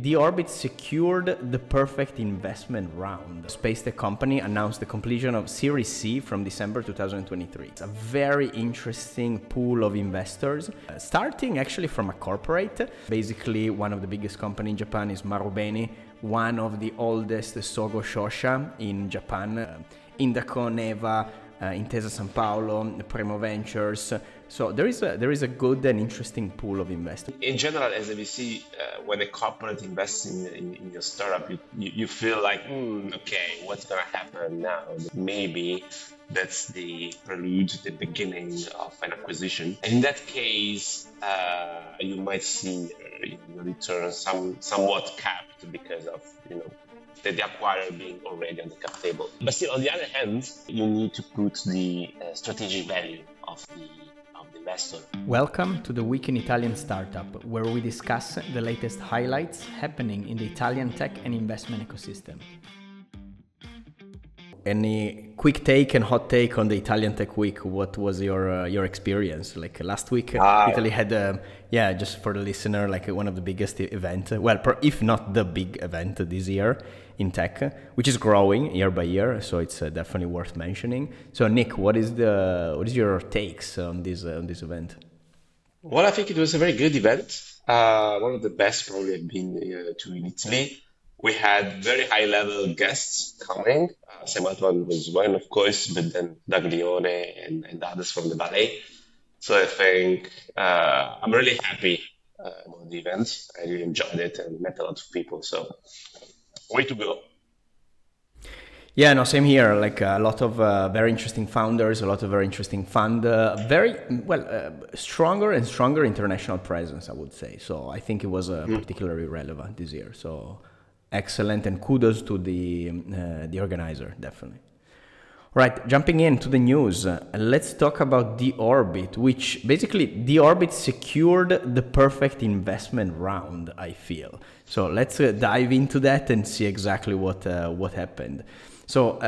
D-Orbit secured the perfect investment round. Spacetech company announced the completion of Series C from December 2023. It's a very interesting pool of investors, starting actually from a corporate. Basically, one of the biggest companies in Japan is Marubeni, one of the oldest Sogo Shosha in Japan, Indaco, Neva, Intesa San Paolo, Primo Ventures. So there is a good and interesting pool of investors. In general, as a VC, when a corporate invests in your startup, you feel like, okay, what's going to happen now? Maybe that's the prelude, the beginning of an acquisition. And in that case, you might see your return somewhat capped because of, the acquirer being already on the cap table. But still, on the other hand, you need to put the strategic value of the investor. Welcome to the Week in Italian Startup, where we discuss the latest highlights happening in the Italian tech and investment ecosystem. Any quick take and hot take on the Italian Tech Week? What was your experience? Like last week, Italy had, just for the listener, like one of the biggest events. Well, if not the big event this year in tech, which is growing year by year. So it's definitely worth mentioning. So Nick, what is your takes on this event? Well, I think it was a very good event. One of the best probably I've been to in Italy. We had very high-level guests coming. Sematwan was one, of course, but then Daglione and others from the ballet. So I think I'm really happy about the event. I really enjoyed it and met a lot of people. So way to go. Yeah, no, same here. Like a lot of very interesting founders, a lot of very interesting fund, stronger and stronger international presence, I would say. So I think it was particularly relevant this year. So excellent, and kudos to the organizer, definitely. All right, jumping into the news, let's talk about D-Orbit, which basically D-Orbit secured the perfect investment round, I feel. So let's dive into that and see exactly what happened. So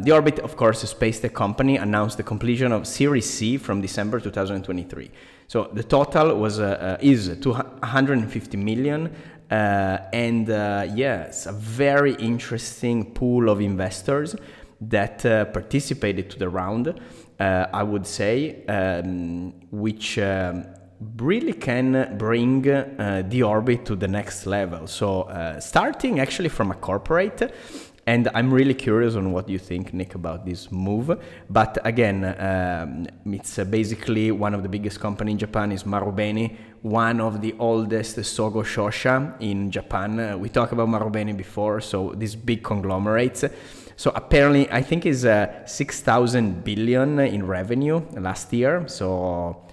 D-Orbit, of course, a spacetech company, announced the completion of Series C from December 2023. So the total is 250 million. Yes, a very interesting pool of investors that participated to the round, I would say, which really can bring D-Orbit to the next level. So starting actually from a corporate, and I'm really curious on what you think, Nick, about this move. But again, it's basically one of the biggest companies in Japan is Marubeni, one of the oldest Sogo Shosha in Japan. We talked about Marubeni before, so these big conglomerates. So apparently, I think is 6,000 billion in revenue last year. So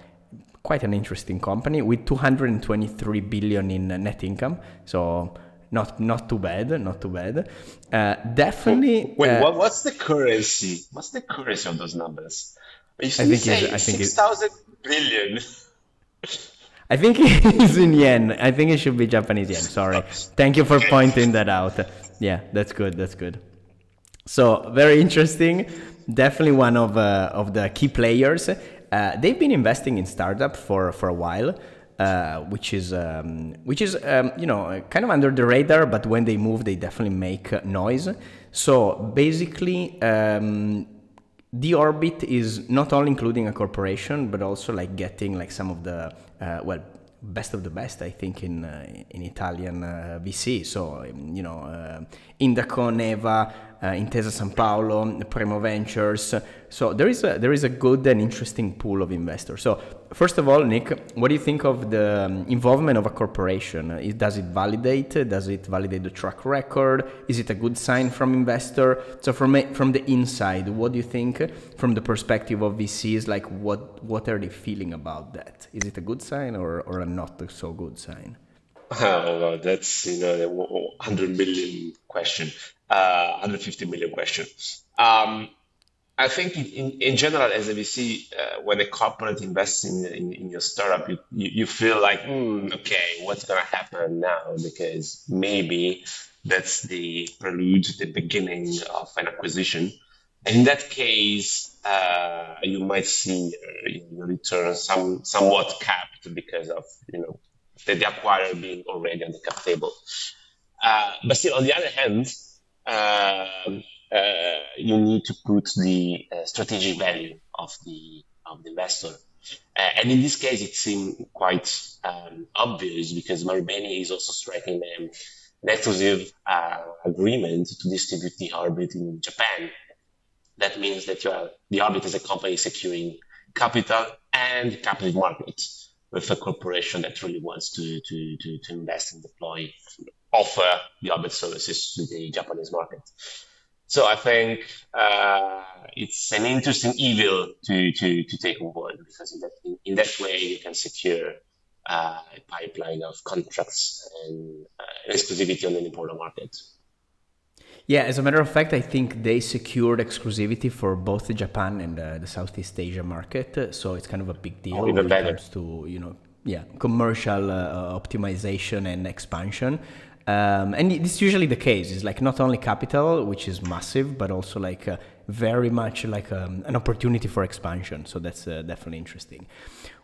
quite an interesting company with 223 billion in net income. So not too bad, not too bad. Definitely. Wait, what's the currency? What's the currency of those numbers? You I think 6,000 billion. I think it's in yen. I think it should be Japanese yen. Sorry. Thank you for pointing that out. Yeah, that's good. That's good. So very interesting. Definitely one of the key players. They've been investing in startup for a while. Which is kind of under the radar, but when they move, they definitely make noise. So basically, D-Orbit is not only including a corporation, but also like getting like some of the best of the best, I think, in Italian VC. So Indaco, Neva, Intesa San Paolo, Primo Ventures. So there is a good and interesting pool of investors. So first of all, Nick, what do you think of the involvement of a corporation? Does it validate the track record? Is it a good sign from investor? So from the inside, what do you think from the perspective of VCs? Like what are they feeling about that? Is it a good sign or a not so good sign? Oh, that's the 100 million question, 150 million question. I think in general, as a VC, when a corporate invests in your startup, you feel like, okay, what's going to happen now? Because maybe that's the prelude, the beginning of an acquisition. And in that case, you might see your return somewhat capped because of the acquirer being already on the cap table. But still, on the other hand, you need to put the strategic value of the investor. And in this case, it seemed quite obvious because Marubeni is also striking an exclusive agreement to distribute the Orbit in Japan. That means that the Orbit is a company securing capital and capital market with a corporation that really wants to invest and deploy, offer the Orbit services to the Japanese market. So I think it's an interesting evil to take on board, because in that way you can secure a pipeline of contracts and exclusivity on an important market. Yeah, as a matter of fact, I think they secured exclusivity for both Japan and the Southeast Asia market. So it's kind of a big deal when it comes to, commercial optimization and expansion. And it's usually the case. It's like not only capital, which is massive, but also like very much like an opportunity for expansion. So that's definitely interesting.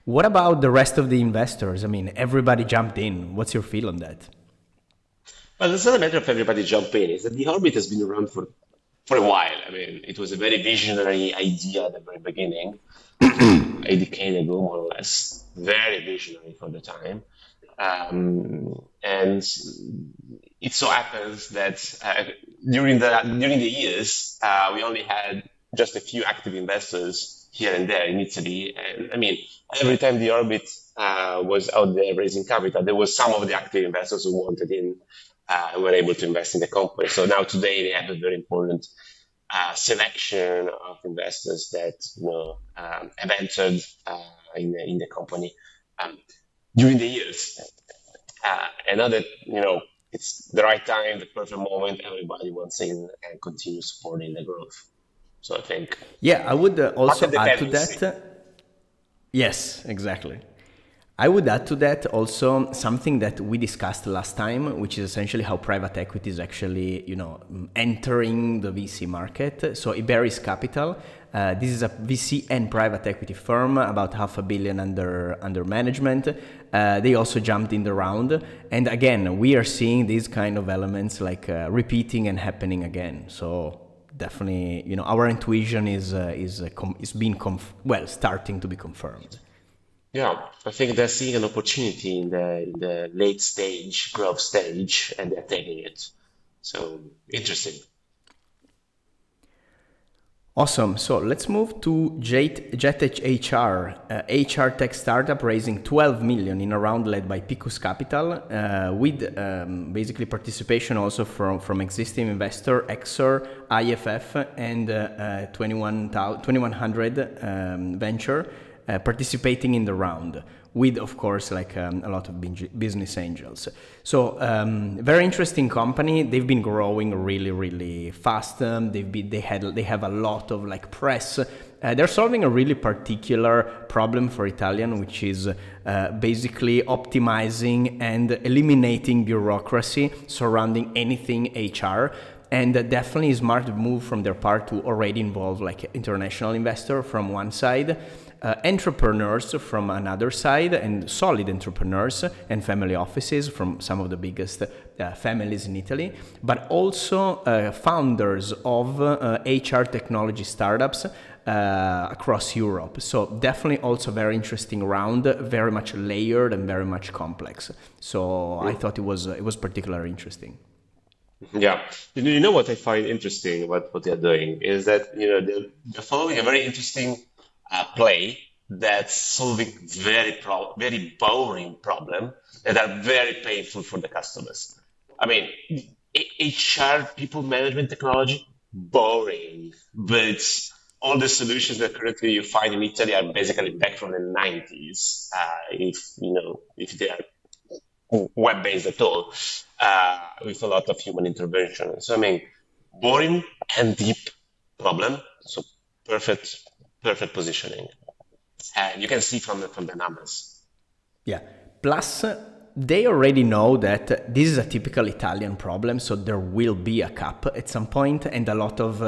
What about the rest of the investors? I mean, everybody jumped in. What's your feel on that? Well, it's not a matter of everybody jumping in. It's that the Orbit has been around for a while. I mean, it was a very visionary idea at the very beginning, a decade ago, more or less. Very visionary for the time. And it so happens that during the years, we only had just a few active investors here and there in Italy. And I mean, every time the Orbit was out there raising capital, there was some of the active investors who wanted in and were able to invest in the company. So now today they have a very important selection of investors that have entered in the company during the years. And now that it's the right time, the perfect moment, everybody wants in and continue supporting the growth. So I think I would also add to that. Yes, exactly. I would add to that also something that we discussed last time, which is essentially how private equity is actually, entering the VC market. So Iberis Capital, this is a VC and private equity firm, about $500 million under management. They also jumped in the round, and again, we are seeing these kind of elements like repeating and happening again. So definitely, our intuition is being starting to be confirmed. Yeah, I think they're seeing an opportunity in the late stage, growth stage, and they're taking it. So interesting. Awesome. So let's move to JetHR, HR tech startup raising 12 million in a round led by Picus Capital, with basically participation also from existing investor Exor, IFF, and 2100 Venture. Participating in the round with, of course, like a lot of business angels. So very interesting company. They've been growing really, really fast. They have a lot of like press. They're solving a really particular problem for Italian, which is basically optimizing and eliminating bureaucracy surrounding anything HR. And definitely a smart move from their part to already involve like international investor from one side, entrepreneurs from another side, and solid entrepreneurs and family offices from some of the biggest families in Italy, but also founders of HR technology startups across Europe. So definitely also very interesting round, very much layered and very much complex. So I thought it was particularly interesting. Yeah, you know what I find interesting about what they're doing is that they're following a very interesting play that's solving very boring problem that are very painful for the customers. I mean, HR, people management technology, boring, but all the solutions that currently you find in Italy are basically back from the 90s, if they are web-based at all, with a lot of human intervention. So I mean, boring and deep problem. So perfect positioning, and you can see from the numbers. Yeah. Plus, they already know that this is a typical Italian problem, so there will be a cap at some point, and a lot of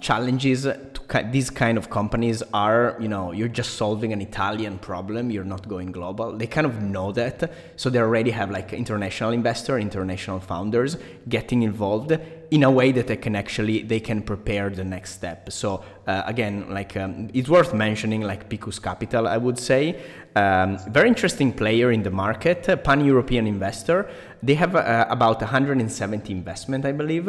challenges to these kind of companies are, you're just solving an Italian problem, you're not going global. They kind of know that, so they already have like international investor, international founders getting involved in a way that they can prepare the next step. So again, like it's worth mentioning, like Picus Capital, I would say, very interesting player in the market, pan-European investor. They have about 170 investment, I believe.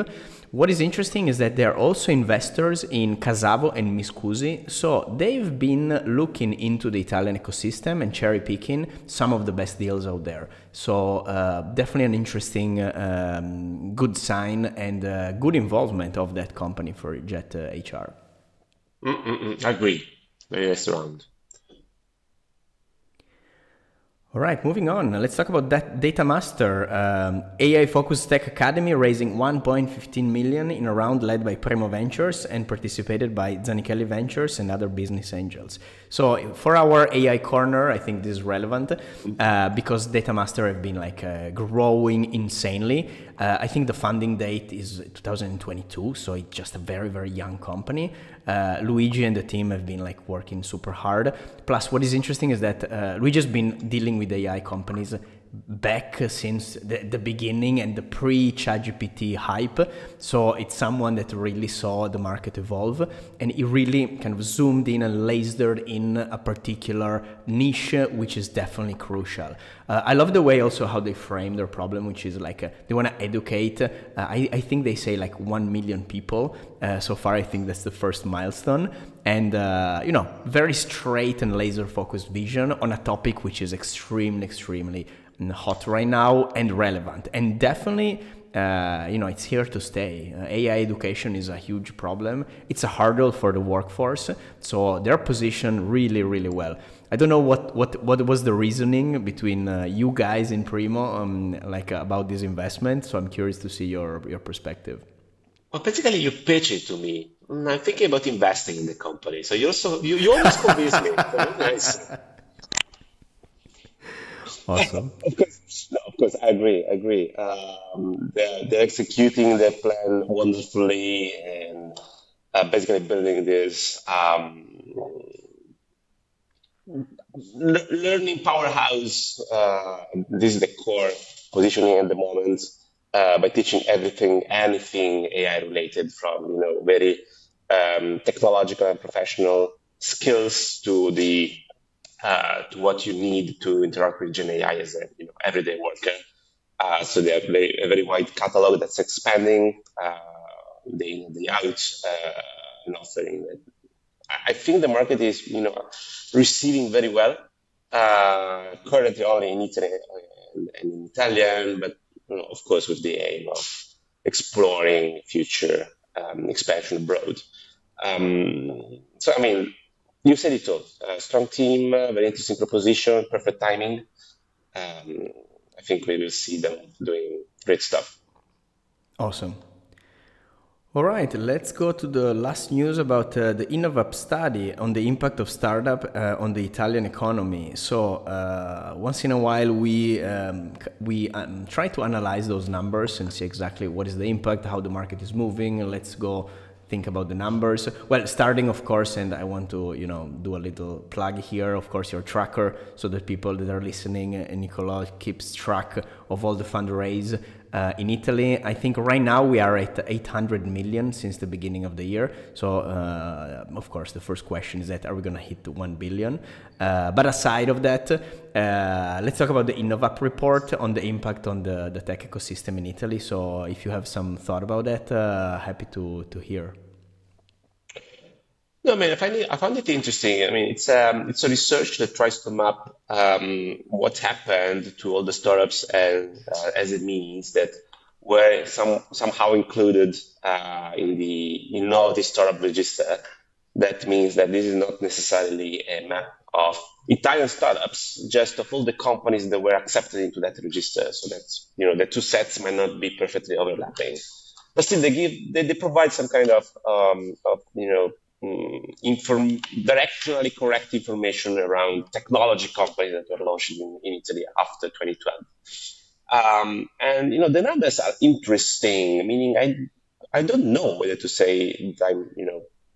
What is interesting is that they're also investors in Casavo and Miscusi. So they've been looking into the Italian ecosystem and cherry picking some of the best deals out there. So definitely an interesting, good sign and good involvement of that company for JetHR. Agree. Very nice round. All right, moving on. Let's talk about that Datamaster, AI-focused tech academy, raising 1.15 million in a round led by Primo Ventures and participated by Zanichelli Ventures and other business angels. So for our AI corner, I think this is relevant because Datamaster have been like growing insanely. I think the funding date is 2022, so it's just a very, very young company. Luigi and the team have been like working super hard. Plus, what is interesting is that Luigi has been dealing with AI companies back since the beginning and the pre-ChatGPT hype. So it's someone that really saw the market evolve, and he really kind of zoomed in and lasered in a particular niche, which is definitely crucial. I love the way also how they frame their problem, which is like they want to educate. I think they say like 1 million people. So far, I think that's the first milestone. And, very straight and laser focused vision on a topic which is extremely hot right now and relevant. And definitely, it's here to stay. AI education is a huge problem. It's a hurdle for the workforce. So they're positioned really, really well. I don't know what was the reasoning between you guys in Primo, about this investment. So I'm curious to see your perspective. Well, basically, you pitch it to me. I'm thinking about investing in the company. So you always convince me. Very nice. Awesome. Of course, I agree. They're executing their plan wonderfully and basically building this learning powerhouse. This is the core positioning at the moment. By teaching anything AI related, from very technological and professional skills to to what you need to interact with Gen AI as a everyday worker. So they have a very wide catalog that's expanding day in and day out, and offering. I think the market is receiving very well. Currently only in Italy and in Italian, but of course with the aim of exploring future expansion abroad. So I mean, you said it all. Strong team, very interesting proposition, perfect timing. I think we will see them doing great stuff. Awesome. All right, let's go to the last news about the Innovup study on the impact of startup on the Italian economy. So once in a while, we try to analyze those numbers and see exactly what is the impact, how the market is moving. Let's go think about the numbers. Well, starting, of course, and I want to do a little plug here, of course, your tracker, so that people that are listening, Nicola keeps track of all the fundraise in Italy. I think right now we are at 800 million since the beginning of the year. So, of course, the first question is that are we going to hit 1 billion? But aside of that, let's talk about the Innovup report on the impact on the tech ecosystem in Italy. So if you have some thought about that, happy to hear. No, I mean, I found it interesting. I mean, it's a research that tries to map what happened to all the startups and SMEs that were somehow included in the Innovative Startup Register. That means that this is not necessarily a map of Italian startups, just of all the companies that were accepted into that register. So that's the two sets might not be perfectly overlapping, but still they provide some kind of directionally correct information around technology companies that were launched in Italy after 2012. And the numbers are interesting, meaning I don't know whether to say if I'm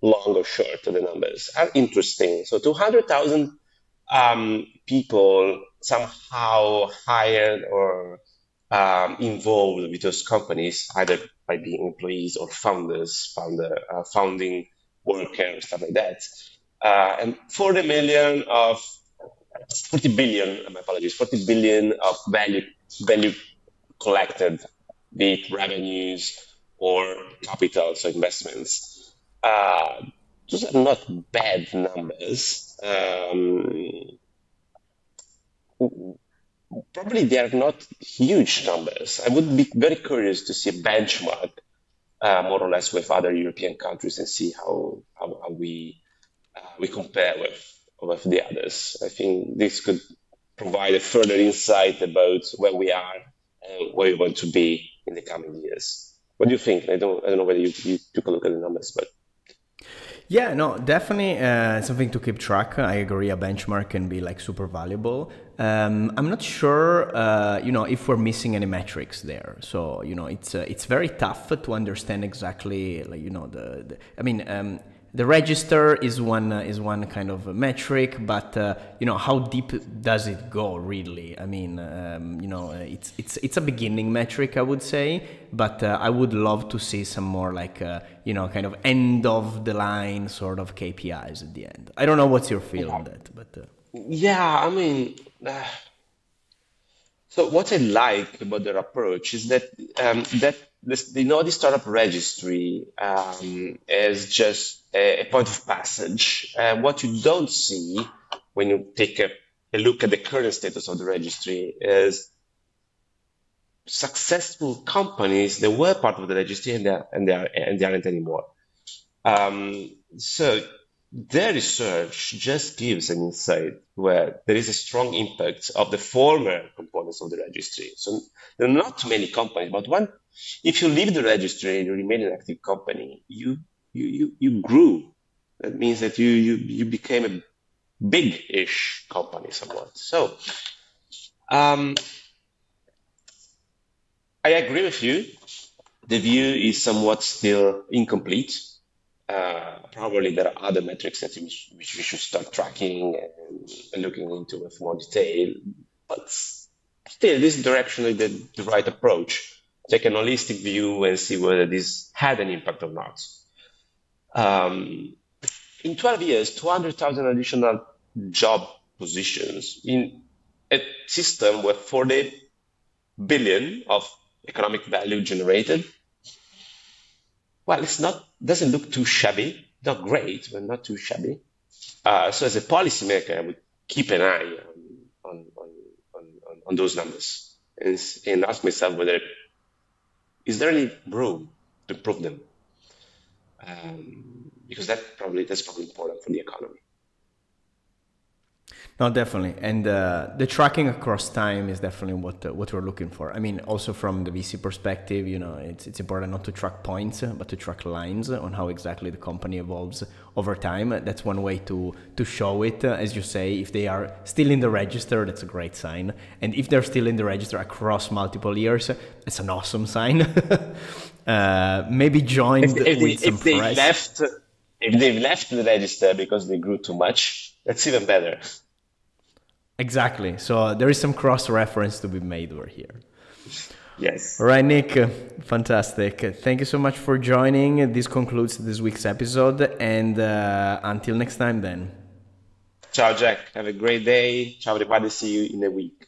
long or short. The numbers are interesting. So 200,000 people somehow hired or involved with those companies, either by being employees or founding workers, stuff like that. And 40 billion, my apologies, 40 billion of value collected, be it revenues or capital, so investments. Those are not bad numbers. Probably they are not huge numbers. I would be very curious to see a benchmark, more or less, with other European countries and see how we compare with the others. I think this could provide a further insight about where we are and where we want to be in the coming years. What do you think? I don't know whether you took a look at the numbers, but. Yeah, no, definitely something to keep track. I agree, a benchmark can be like super valuable. I'm not sure, if we're missing any metrics there. So, it's very tough to understand exactly, the register is one kind of a metric, but how deep does it go really? I mean, it's a beginning metric, I would say, but I would love to see some more like kind of end of the line sort of KPIs at the end. I don't know what's your feel on that, but Yeah, I mean, so what I like about their approach is that the startup registry is just a point of passage. What you don't see when you take a look at the current status of the registry is successful companies that were part of the registry and they aren't anymore. So their research just gives an insight where there is a strong impact of the former components of the registry. So there are not many companies, but if you leave the registry and you remain an active company, you grew. That means that you became a big-ish company somewhat. So I agree with you. The view is somewhat still incomplete. Probably there are other metrics that which we should start tracking and looking into with more detail. But still, this is directionally the right approach. Take an holistic view and see whether this had an impact or not. In 12 years, 200,000 additional job positions in a system with 40 billion of economic value generated. Well, doesn't look too shabby. Not great, but not too shabby. So as a policymaker, I would keep an eye on those numbers and ask myself whether is there any room to improve them, because that's probably important for the economy. No, definitely, and the tracking across time is definitely what we're looking for. I mean, also from the VC perspective, it's important not to track points, but to track lines on how exactly the company evolves over time. That's one way to show it. As you say, if they are still in the register, that's a great sign, and if they're still in the register across multiple years, it's an awesome sign. Maybe joined with some press. If they've left the register because they grew too much, that's even better. Exactly. So there is some cross-reference to be made over here. Yes. All right, Nick. Fantastic. Thank you so much for joining. This concludes this week's episode. And until next time then. Ciao, Jack. Have a great day. Ciao, everybody. See you in a week.